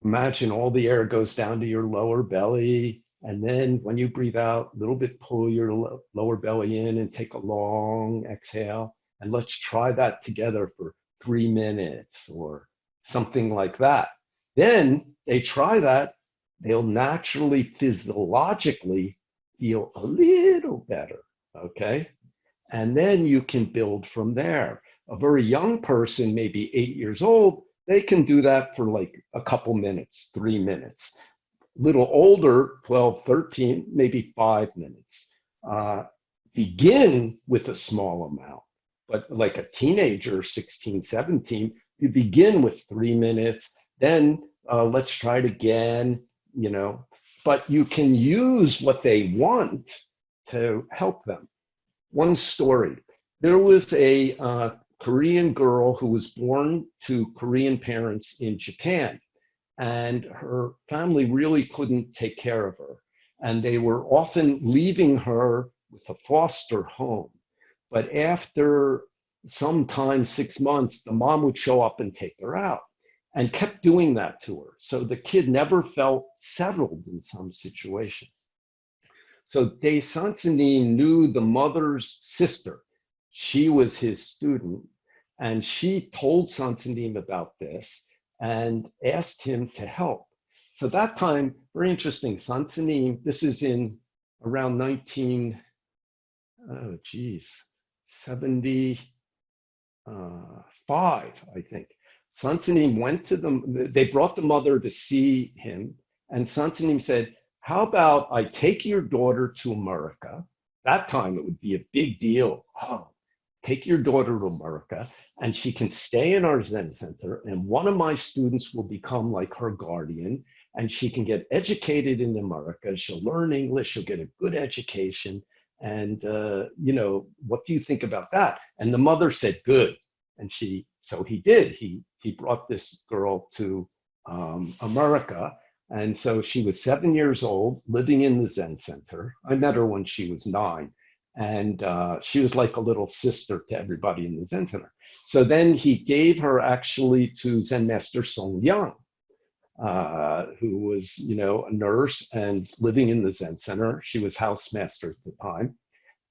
imagine all the air goes down to your lower belly. And then when you breathe out, a little bit pull your lower belly in and take a long exhale. And let's try that together for 3 minutes or something like that. Then they try that, they'll naturally, physiologically feel a little better, okay? And then you can build from there. A very young person, maybe 8 years old, they can do that for like a couple minutes, 3 minutes. Little older, 12, 13, maybe 5 minutes. Begin with a small amount, but like a teenager, 16, 17, you begin with 3 minutes, then let's try it again, but you can use what they want to help them. One story, there was a Korean girl who was born to Korean parents in Japan, and her family really couldn't take care of her. And they were often leaving her with a foster home. But after some time, 6 months, the mom would show up and take her out, and kept doing that to her. So the kid never felt settled in some situation. So Dae Sansanim knew the mother's sister. She was his student, and she told Sansanim about this and asked him to help. So that time, very interesting, Sansanim, this is in around 75, I think. Sansanim went to them, they brought the mother to see him, and Sansanim said, how about I take your daughter to America? That time it would be a big deal. Oh, take your daughter to America, and she can stay in our Zen center, and one of my students will become like her guardian, and she can get educated in America. She'll learn English, she'll get a good education, and what do you think about that? And the mother said, good. And so he did. He brought this girl to America. And so she was 7 years old, living in the Zen center. I met her when she was 9. And she was like a little sister to everybody in the Zen center. So then he gave her actually to Zen Master Song Yang, who was, a nurse and living in the Zen center. She was house master at the time.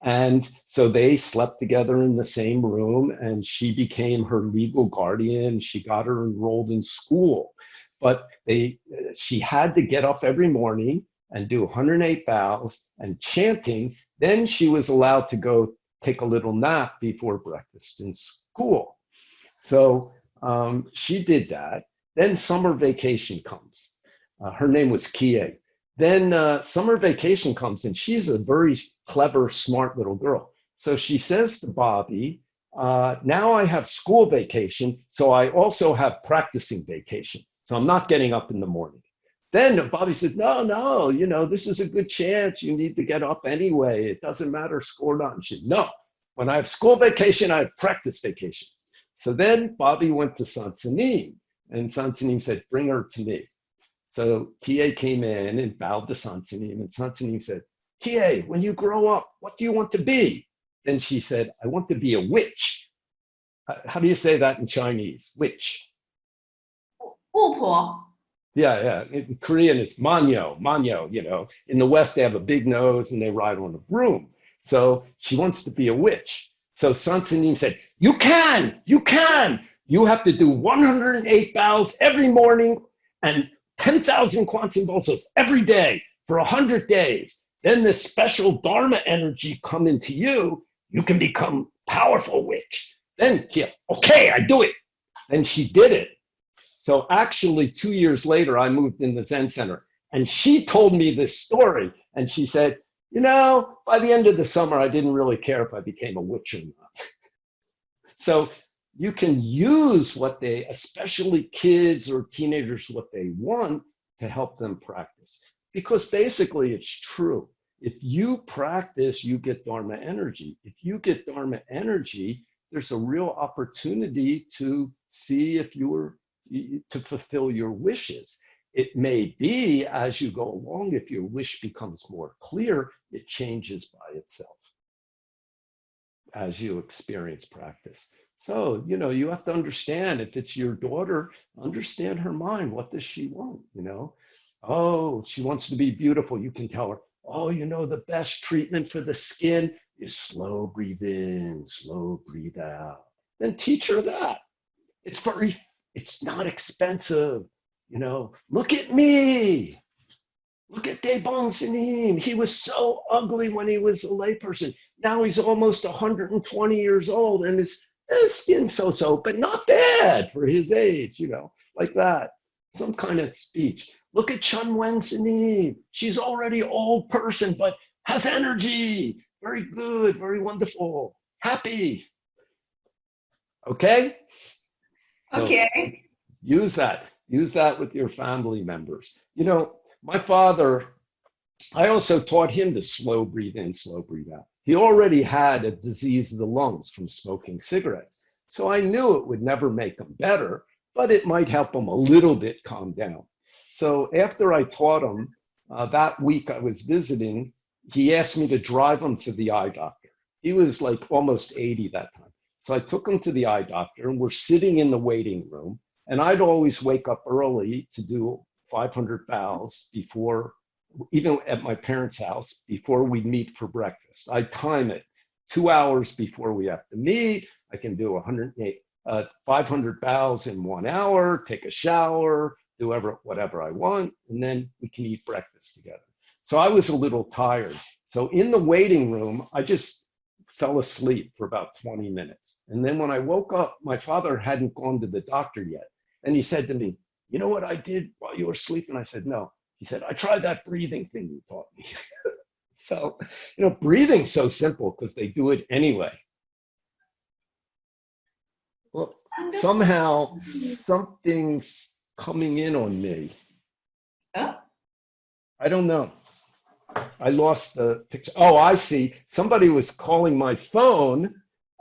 And so they slept together in the same room, and she became her legal guardian. She got her enrolled in school, but she had to get up every morning and do 108 bows and chanting. Then she was allowed to go take a little nap before breakfast in school. So she did that. Then summer vacation comes. Her name was Kie. Then summer vacation comes, and she's a very clever, smart little girl. So she says to Bobby, now I have school vacation, so I also have practicing vacation. So I'm not getting up in the morning. Then Bobby said, no, this is a good chance. You need to get up anyway. It doesn't matter, school or not. And she said, no, when I have school vacation, I have practice vacation. So then Bobby went to Sansanim, and Sansanim said, bring her to me. So Kie came in and bowed to Sansanim, and Sansanim said, Kie, when you grow up, what do you want to be? Then she said, I want to be a witch. How do you say that in Chinese? Witch. 巫婆. Yeah. In Korean, it's manyo. In the West, they have a big nose and they ride on a broom. So she wants to be a witch. So Sansanim said, you can. You have to do 108 bows every morning and 10,000 Kwanzaa bosos every day for 100 days. Then this special Dharma energy come into you. You can become powerful witch. Then, okay, I do it. Then she did it. So actually 2 years later, I moved in the Zen Center, and she told me this story. And she said, by the end of the summer, I didn't really care if I became a witch or not. So you can use what especially kids or teenagers, what they want to help them practice. Because basically it's true. If you practice, you get Dharma energy. If you get Dharma energy, there's a real opportunity to see if to fulfill your wishes. It may be as you go along, if your wish becomes more clear, it changes by itself as you experience practice. So, you have to understand, if it's your daughter, understand her mind. What does she want? Oh, she wants to be beautiful. You can tell her, oh, the best treatment for the skin is slow breathe in, slow breathe out. Then teach her that. It's not expensive. Look at me. Look at Bong. He was so ugly when he was a layperson. Now he's almost 120 years old and his skin so, but not bad for his age, like that. Some kind of speech. Look at Chun Wen Sanim. She's already an old person, but has energy. Very good, very wonderful, happy. Okay? Okay. So use that with your family members. My father, I also taught him to slow breathe in, slow breathe out. He already had a disease of the lungs from smoking cigarettes. So I knew it would never make him better, but it might help him a little bit calm down. So after I taught him, that week I was visiting, he asked me to drive him to the eye doctor. He was like almost 80 that time. So I took him to the eye doctor, and we're sitting in the waiting room. And I'd always wake up early to do 500 bows before, even at my parents' house, before we meet for breakfast. I time it 2 hours before we have to meet. I can do 500 bows in 1 hour, take a shower, do whatever I want, and then we can eat breakfast together. So I was a little tired. So in the waiting room, I just fell asleep for about 20 minutes. And then when I woke up, my father hadn't gone to the doctor yet. And he said to me, you know what I did while you were sleeping? I said, no. He said, I tried that breathing thing you taught me. So, breathing's so simple because they do it anyway. Well, somehow something's coming in on me. Huh? I don't know. I lost the picture. Oh, I see. Somebody was calling my phone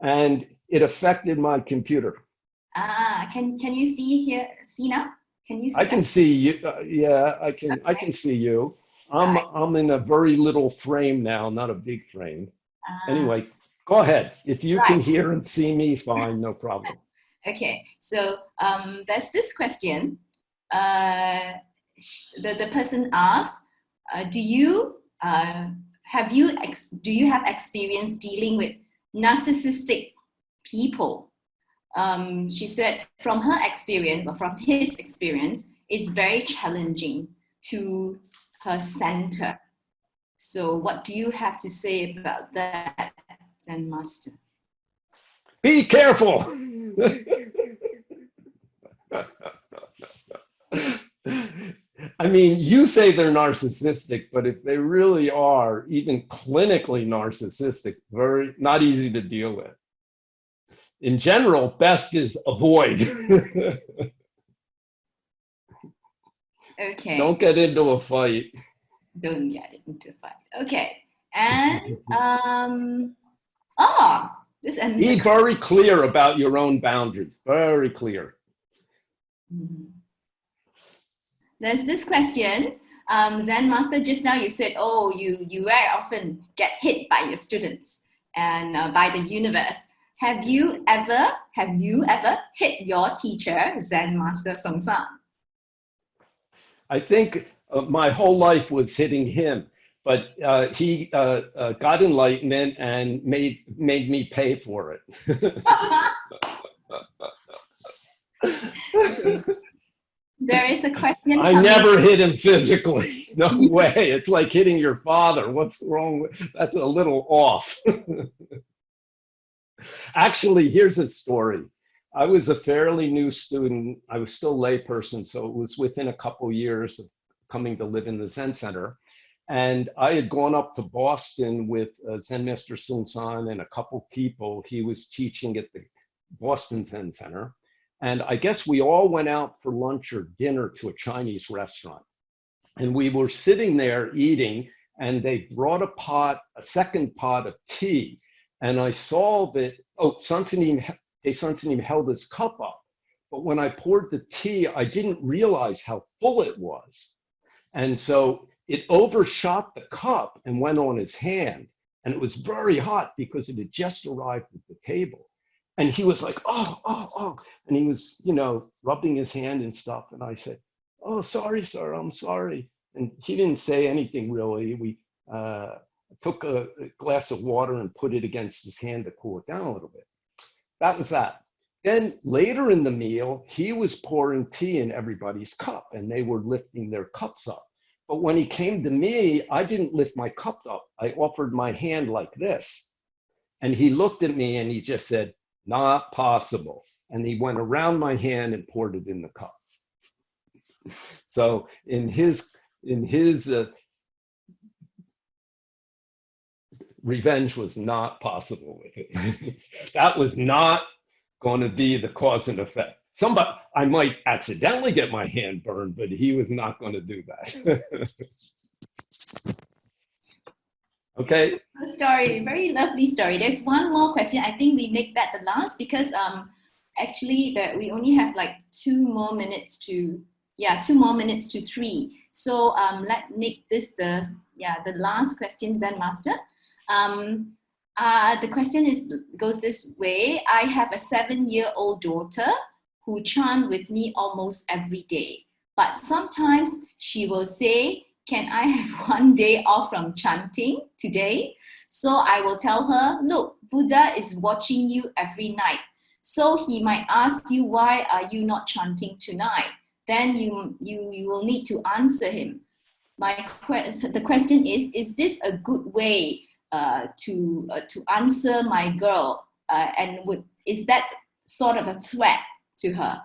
and it affected my computer. Can you see now? Can you see? I can see you. Yeah, I can see you. I'm in a very little frame now, not a big frame. Anyway, go ahead. If you can hear and see me, fine, no problem. Okay, so there's this question. The person asked, do you have experience dealing with narcissistic people? She said from her experience, or from his experience, it's very challenging to her center. So what do you have to say about that, Zen Master? Be careful. I mean, you say they're narcissistic, but if they really are, even clinically narcissistic, very not easy to deal with. In general, best is avoid. Okay. Don't get into a fight. Don't get into a fight. Okay. And this and Be very clear about your own boundaries. Very clear. There's this question. Zen Master, just now you said, oh, you very often get hit by your students and by the universe. Have you ever hit your teacher, Zen Master Song San? I think my whole life was hitting him, but he got enlightenment and made me pay for it. There is a question. I never hit him physically. No way. It's like hitting your father. What's wrong with that's a little off. Actually, here's a story. I was a fairly new student. I was still a layperson, so it was within a couple years of coming to live in the Zen Center. And I had gone up to Boston with Zen Master Sun San and a couple people. He was teaching at the Boston Zen Center. And I guess we all went out for lunch or dinner to a Chinese restaurant. And we were sitting there eating, and they brought a second pot of tea. And I saw that, Santanim held his cup up. But when I poured the tea, I didn't realize how full it was. And so it overshot the cup and went on his hand. And it was very hot because it had just arrived at the table. And he was like, oh. And he was, rubbing his hand and stuff. And I said, oh, sorry, sir, I'm sorry. And he didn't say anything really. We took a glass of water and put it against his hand to cool it down a little bit. That was that. Then later in the meal, he was pouring tea in everybody's cup and they were lifting their cups up. But when he came to me, I didn't lift my cup up. I offered my hand like this. And he looked at me and he just said, not possible. And he went around my hand and poured it in the cup. So in his revenge was not possible with it. That was not going to be the cause and effect. I might accidentally get my hand burned, but he was not going to do that. Okay. Story, very lovely story. There's one more question. I think we make that the last because actually we only have like 2 more minutes to 3. So let's make this the last question, Zen Master. The question goes this way. I have a 7-year-old daughter who chants with me almost every day, but sometimes she will say, can I have 1 day off from chanting today? So I will tell her, look, Buddha is watching you every night. So he might ask you, why are you not chanting tonight? Then you will need to answer him. The question is this a good way to answer my girl? Is that sort of a threat to her?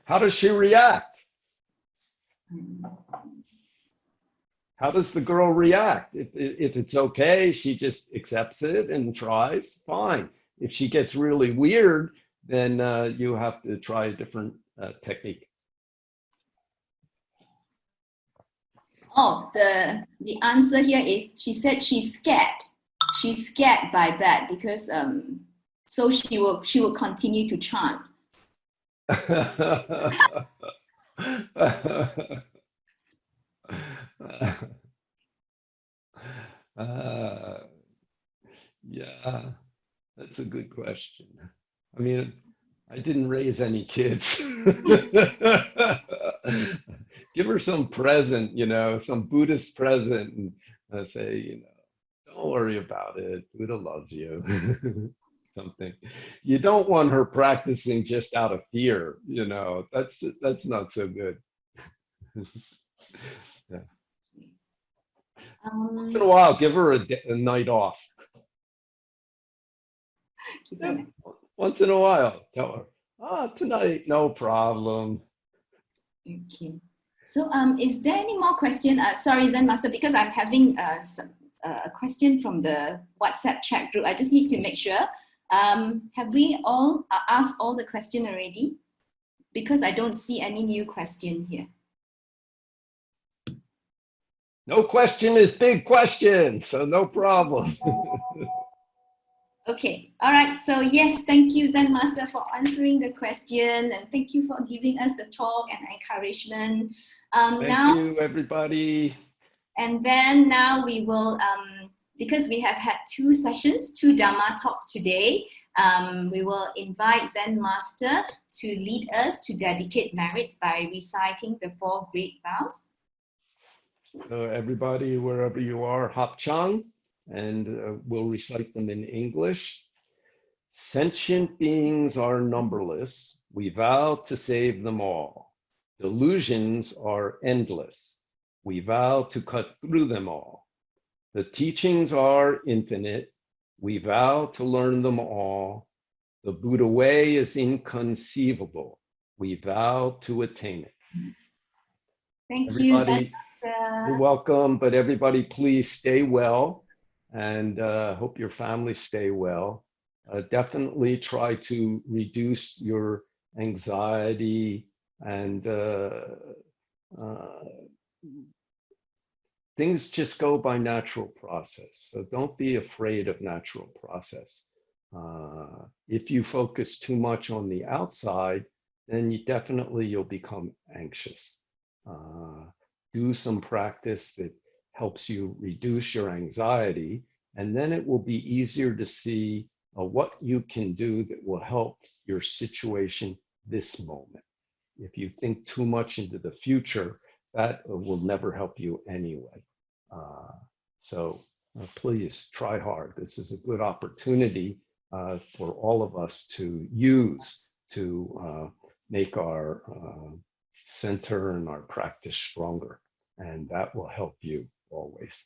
How does she react? How does the girl react? If it's okay, she just accepts it and tries, fine. If she gets really weird, then you have to try a different technique. Oh, the answer here is, she said she's scared. She's scared by that because so she will continue to chant. Yeah, that's a good question. I mean, I didn't raise any kids. Give her some present, some Buddhist present, and say, don't worry about it. Buddha loves you. Something. You don't want her practicing just out of fear, that's not so good. Yeah. Once in a while, give her a night off. Yeah. Once in a while, tell her, tonight, no problem. Okay. So is there any more question? Sorry, Zen Master, because I'm having a question from the WhatsApp chat group. I just need to make sure. Have we all asked all the question already? because I don't see any new question here. No question is big question, so no problem. Okay, all right. So yes, thank you, Zen Master, for answering the question, and thank you for giving us the talk and encouragement. Thank you, everybody. And then now we will, because we have had 2 sessions, 2 Dharma talks today, we will invite Zen Master to lead us to dedicate merits by reciting the 4 great vows. So everybody, wherever you are, Hap Chang, and we'll recite them in English. Sentient beings are numberless. We vow to save them all. Delusions are endless. We vow to cut through them all. The teachings are infinite. We vow to learn them all. The Buddha way is inconceivable. We vow to attain it. Thank Everybody, you. you're welcome, but everybody please stay well, and hope your families stay well. Definitely try to reduce your anxiety, and things just go by natural process. So don't be afraid of natural process. If you focus too much on the outside, then you'll become anxious. Do some practice that helps you reduce your anxiety, and then it will be easier to see what you can do that will help your situation this moment. If you think too much into the future, that will never help you anyway. So please try hard. This is a good opportunity for all of us to use to make our center and our practice stronger, and that will help you always.